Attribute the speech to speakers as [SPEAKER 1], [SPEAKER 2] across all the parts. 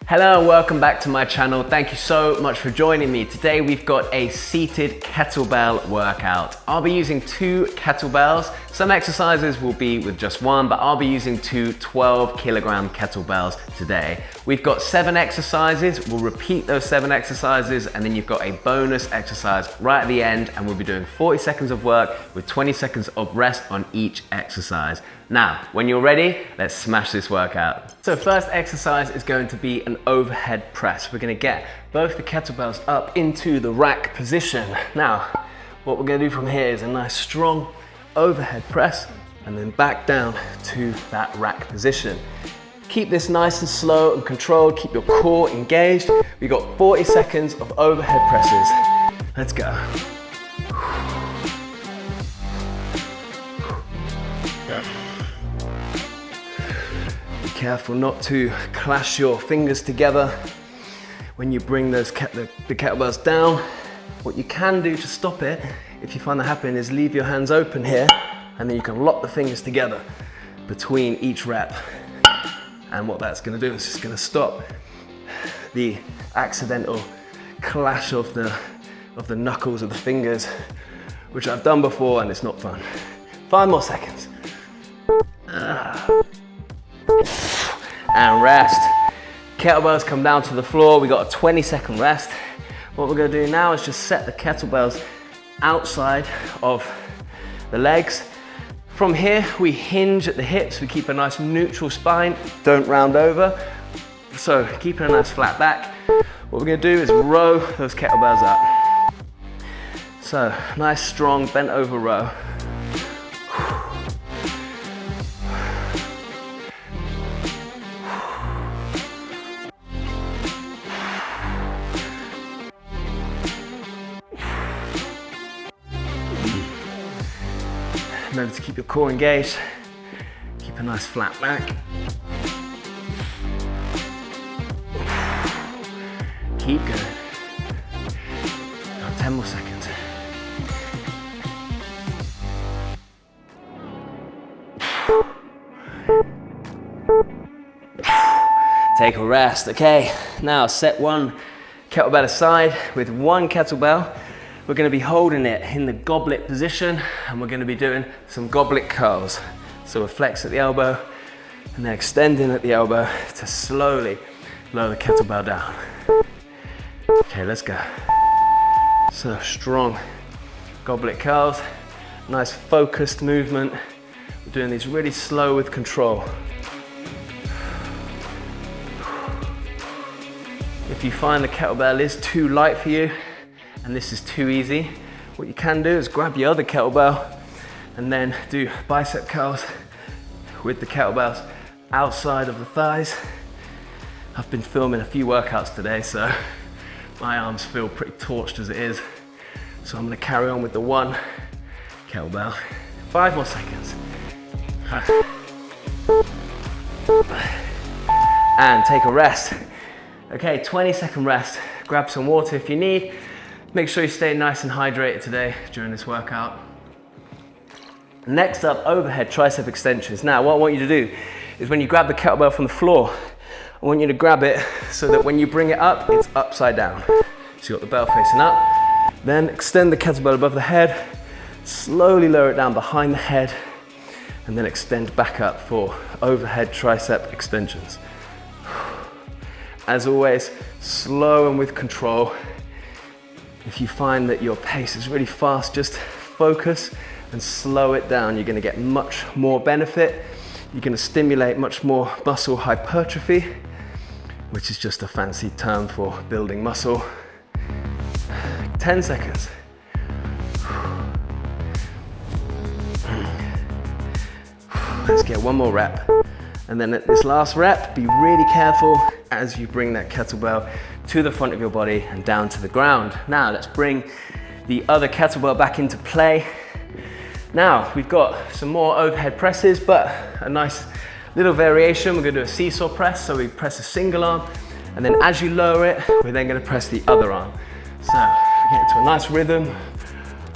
[SPEAKER 1] Hello and welcome back to my channel. Thank you so much for joining me. Today we've got a seated kettlebell workout. I'll be using 2 kettlebells. Some exercises will be with just one, but I'll be using 2 12-kilogram kettlebells today. We've got 7 exercises. We'll repeat those 7 exercises, and then you've got a bonus exercise right at the end, and we'll be doing 40 seconds of work with 20 seconds of rest on each exercise. Now, when you're ready, let's smash this workout. So first exercise is going to be an overhead press. We're gonna get both the kettlebells up into the rack position. Now, what we're gonna do from here is a nice strong overhead press and then back down to that rack position. Keep this nice and slow and controlled. Keep your core engaged. We've got 40 seconds of overhead presses. Let's go. Be careful not to clash your fingers together when you bring those the kettlebells down. What you can do to stop it, if you find that happening, is leave your hands open here, and then you can lock the fingers together between each rep. And what that's gonna do is just gonna stop the accidental clash of the knuckles of the fingers, which I've done before and it's not fun. 5 more seconds. And rest. Kettlebells come down to the floor. We got a 20-second rest. What we're gonna do now is just set the kettlebells outside of the legs. From here, we hinge at the hips. We keep a nice neutral spine. Don't round over. So keeping a nice flat back. What we're gonna do is row those kettlebells up. So nice, strong, bent over row. Remember to keep your core engaged. Keep a nice flat back. Keep going. Got 10 more seconds. Take a rest. Okay, now set one kettlebell aside. With one kettlebell, we're going to be holding it in the goblet position, and we're going to be doing some goblet curls. So we'll flex at the elbow and then extending at the elbow to slowly lower the kettlebell down. Okay, let's go. So strong goblet curls, nice focused movement. We're doing these really slow with control. If you find the kettlebell is too light for you, and this is too easy, what you can do is grab your other kettlebell and then do bicep curls with the kettlebells outside of the thighs. I've been filming a few workouts today, so my arms feel pretty torched as it is. So I'm gonna carry on with the one kettlebell. 5 more seconds. And take a rest. Okay, 20-second rest. Grab some water if you need. Make sure you stay nice and hydrated today during this workout. Next up, overhead tricep extensions. Now, what I want you to do is when you grab the kettlebell from the floor, I want you to grab it so that when you bring it up, it's upside down. So you got the bell facing up, then extend the kettlebell above the head, slowly lower it down behind the head, and then extend back up for overhead tricep extensions. As always, slow and with control. If you find that your pace is really fast, just focus and slow it down. You're gonna get much more benefit. You're gonna stimulate much more muscle hypertrophy, which is just a fancy term for building muscle. 10 seconds. Let's get one more rep. And then at this last rep, be really careful as you bring that kettlebell to the front of your body and down to the ground. Now let's bring the other kettlebell back into play. Now we've got some more overhead presses, but a nice little variation. We're gonna do a seesaw press. So we press a single arm, and then as you lower it, we're then gonna press the other arm. So we get into a nice rhythm,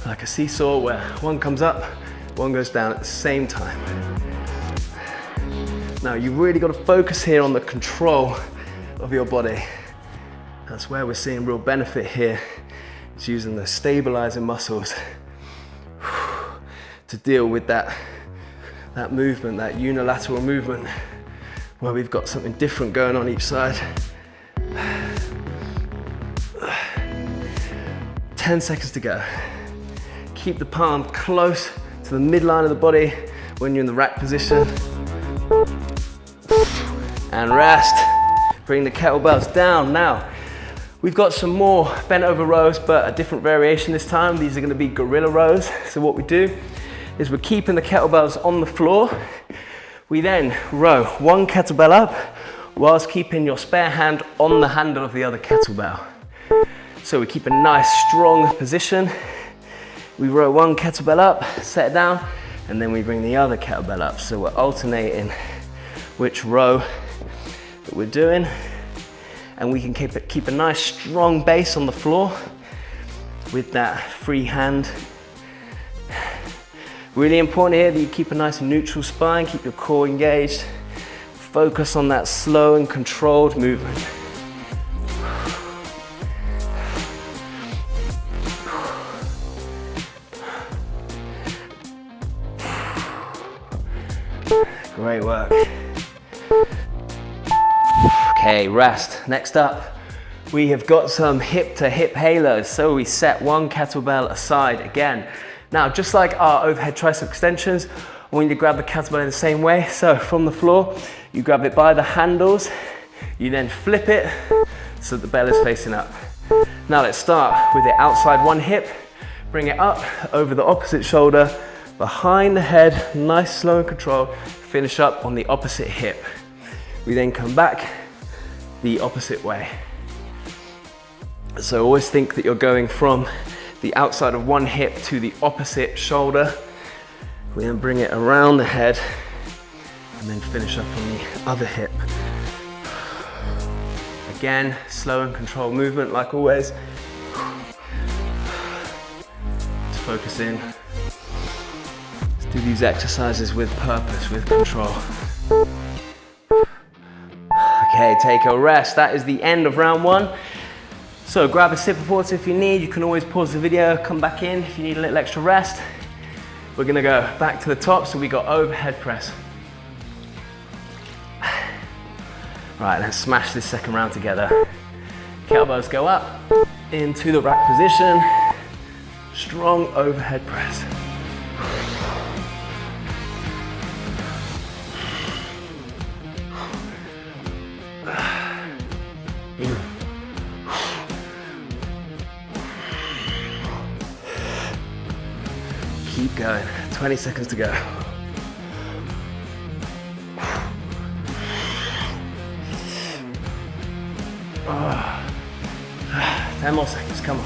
[SPEAKER 1] like a seesaw, where one comes up, one goes down at the same time. Now you really got to focus here on the control of your body. That's where we're seeing real benefit here. It's using the stabilizing muscles to deal with that movement, that unilateral movement, where we've got something different going on each side. 10 seconds to go. Keep the palm close to the midline of the body when you're in the rack position. And rest. Bring the kettlebells down. Now, we've got some more bent over rows, but a different variation this time. These are going to be gorilla rows. So what we do is we're keeping the kettlebells on the floor. We then row one kettlebell up whilst keeping your spare hand on the handle of the other kettlebell. So we keep a nice strong position. We row one kettlebell up, set it down, and then we bring the other kettlebell up. So we're alternating which row that we're doing, and we can keep a nice strong base on the floor with that free hand. Really important here that you keep a nice neutral spine, keep your core engaged, focus on that slow and controlled movement. Great work. Okay, rest. Next up, we have got some hip to hip halos. So we set one kettlebell aside again. Now, just like our overhead tricep extensions, I want you to grab the kettlebell in the same way. So from the floor, you grab it by the handles, you then flip it so that the bell is facing up. Now let's start with it outside one hip, bring it up over the opposite shoulder, behind the head, nice, slow and controlled, finish up on the opposite hip. We then come back the opposite way. So always think that you're going from the outside of one hip to the opposite shoulder. We then bring it around the head and then finish up on the other hip. Again, slow and controlled movement like always. Let's focus in. Let's do these exercises with purpose, with control. Okay, take a rest. That is the end of round one. So grab a sip of water if you need. You can always pause the video, come back in if you need a little extra rest. We're gonna go back to the top, so we got overhead press. Right, let's smash this second round together. Kettlebells go up into the rack position. Strong overhead press. Keep going, 20 seconds to go. Oh. 10 more seconds, come on.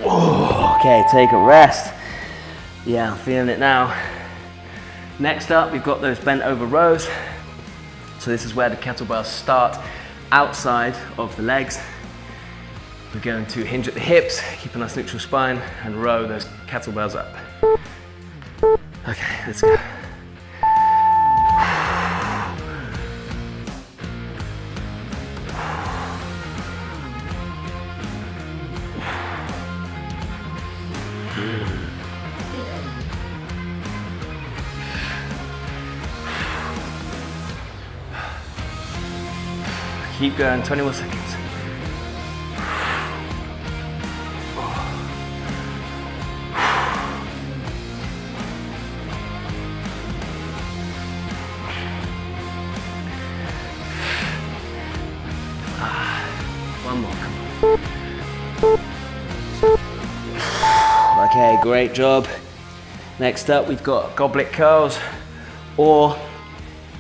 [SPEAKER 1] Oh, okay, take a rest. Yeah, I'm feeling it now. Next up, we've got those bent over rows. So this is where the kettlebells start outside of the legs. We're going to hinge at the hips, keep a nice neutral spine, and row those kettlebells up. Okay, let's go. Keep going, 20 more seconds. One more, come on. Okay, great job. Next up, we've got goblet curls or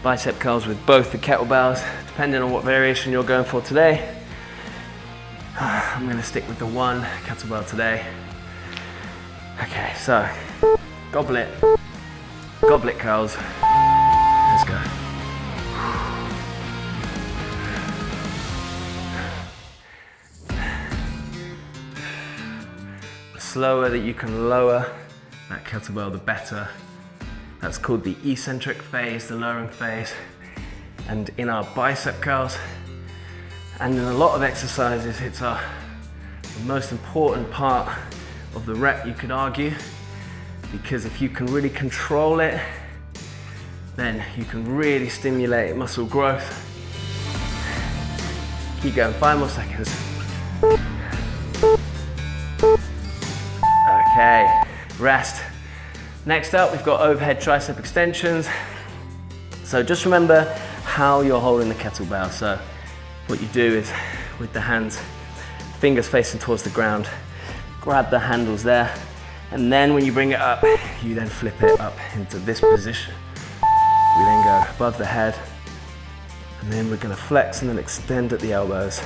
[SPEAKER 1] bicep curls with both the kettlebells, depending on what variation you're going for today. I'm gonna stick with the one kettlebell today. Okay, so goblet curls. Let's go. The slower that you can lower that kettlebell, the better. That's called the eccentric phase, the lowering phase. And in our bicep curls, and in a lot of exercises, it's the most important part of the rep, you could argue, because if you can really control it, then you can really stimulate muscle growth. Keep going, 5 more seconds. Okay, rest. Next up, we've got overhead tricep extensions. So just remember how you're holding the kettlebell. So what you do is, with the hands, fingers facing towards the ground, grab the handles there, and then when you bring it up, you then flip it up into this position. We then go above the head, and then we're gonna flex and then extend at the elbows.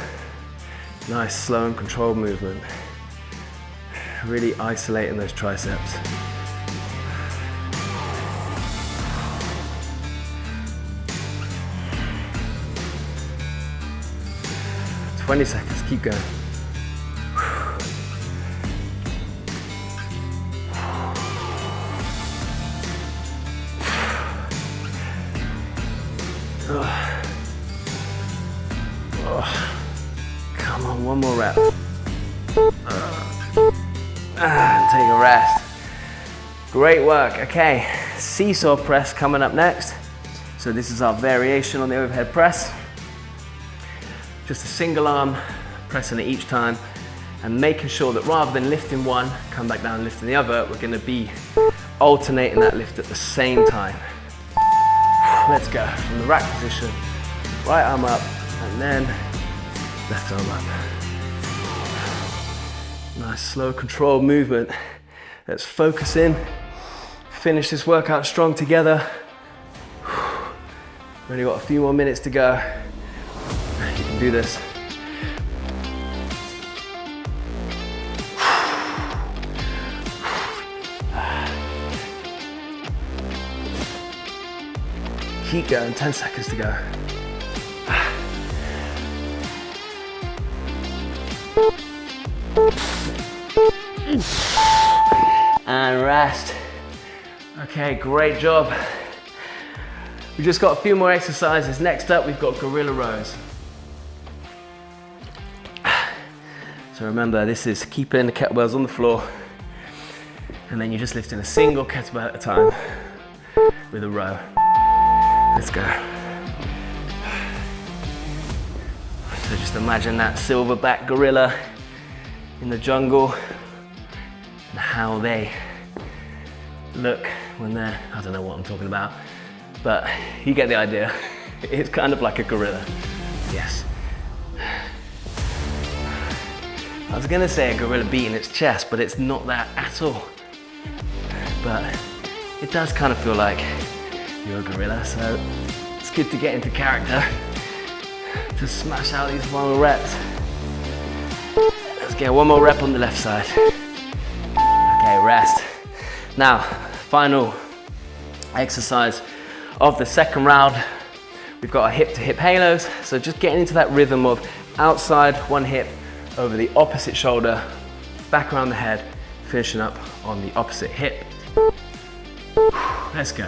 [SPEAKER 1] Nice, slow and controlled movement. Really isolating those triceps. 20 seconds, keep going. Come on, one more rep. Take a rest. Great work. Okay, seesaw press coming up next. So this is our variation on the overhead press. Just a single arm, pressing it each time, and making sure that rather than lifting one, come back down and lifting the other, we're gonna be alternating that lift at the same time. Let's go, from the rack position, right arm up, and then left arm up. Nice, slow, controlled movement. Let's focus in, finish this workout strong together. We've only got a few more minutes to go. You can do this. Keep going, 10 seconds to go. And rest. Okay, great job. We just got a few more exercises. Next up, we've got gorilla rows. So remember, this is keeping the kettlebells on the floor, and then you're just lifting a single kettlebell at a time with a row. Let's go. So just imagine that silverback gorilla in the jungle and how they look when they're, I don't know what I'm talking about, but you get the idea. It's kind of like a gorilla. Yes. I was gonna say a gorilla beating its chest, but it's not that at all. But it does kind of feel like you're a gorilla, so it's good to get into character to smash out these final reps. Let's get one more rep on the left side. Okay, rest. Now, final exercise of the second round. We've got our hip to hip halos, so just getting into that rhythm of outside one hip over the opposite shoulder, back around the head, finishing up on the opposite hip. Let's go.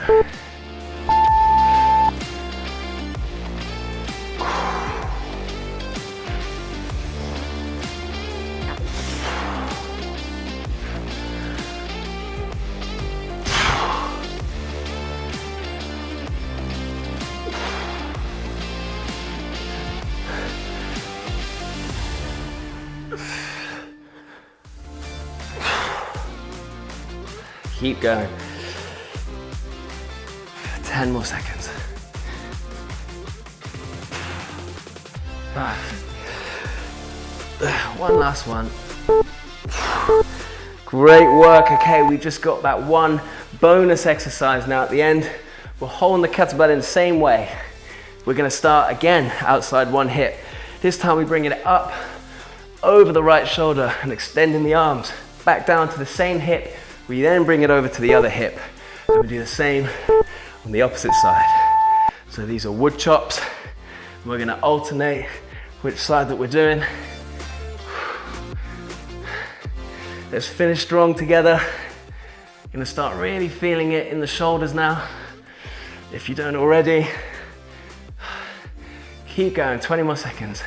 [SPEAKER 1] Keep going. 10 more seconds. 5. One last one. Great work. Okay, we just got that one bonus exercise now at the end. We're holding the kettlebell in the same way. We're gonna start again outside one hip. This time we bring it up over the right shoulder and extending the arms back down to the same hip. We then bring it over to the other hip. And we do the same on the opposite side. So these are wood chops. We're gonna alternate which side that we're doing. Let's finish strong together. You're gonna start really feeling it in the shoulders now, if you don't already. Keep going, 20 more seconds.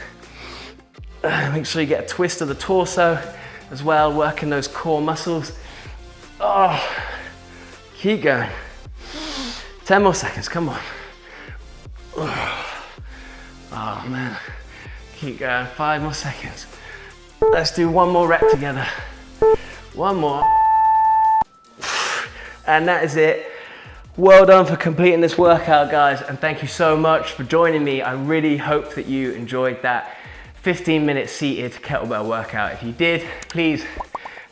[SPEAKER 1] Make sure you get a twist of the torso as well, working those core muscles. Oh, keep going. 10 more seconds, come on. Oh man, keep going, 5 more seconds. Let's do one more rep together. One more. And that is it. Well done for completing this workout, guys, and thank you so much for joining me. I really hope that you enjoyed that 15-minute seated kettlebell workout. If you did, please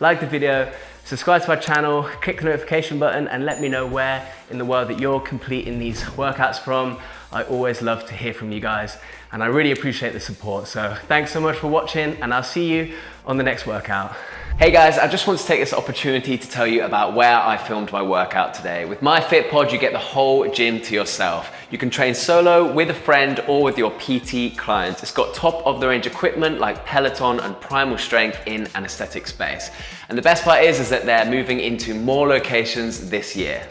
[SPEAKER 1] like the video, subscribe to my channel, click the notification button, and let me know where in the world that you're completing these workouts from. I always love to hear from you guys, and I really appreciate the support. So thanks so much for watching, and I'll see you on the next workout. Hey guys, I just want to take this opportunity to tell you about where I filmed my workout today. With MyFitPod, you get the whole gym to yourself. You can train solo, with a friend, or with your PT clients. It's got top of the range equipment like Peloton and Primal Strength in an aesthetic space. And the best part is that they're moving into more locations this year.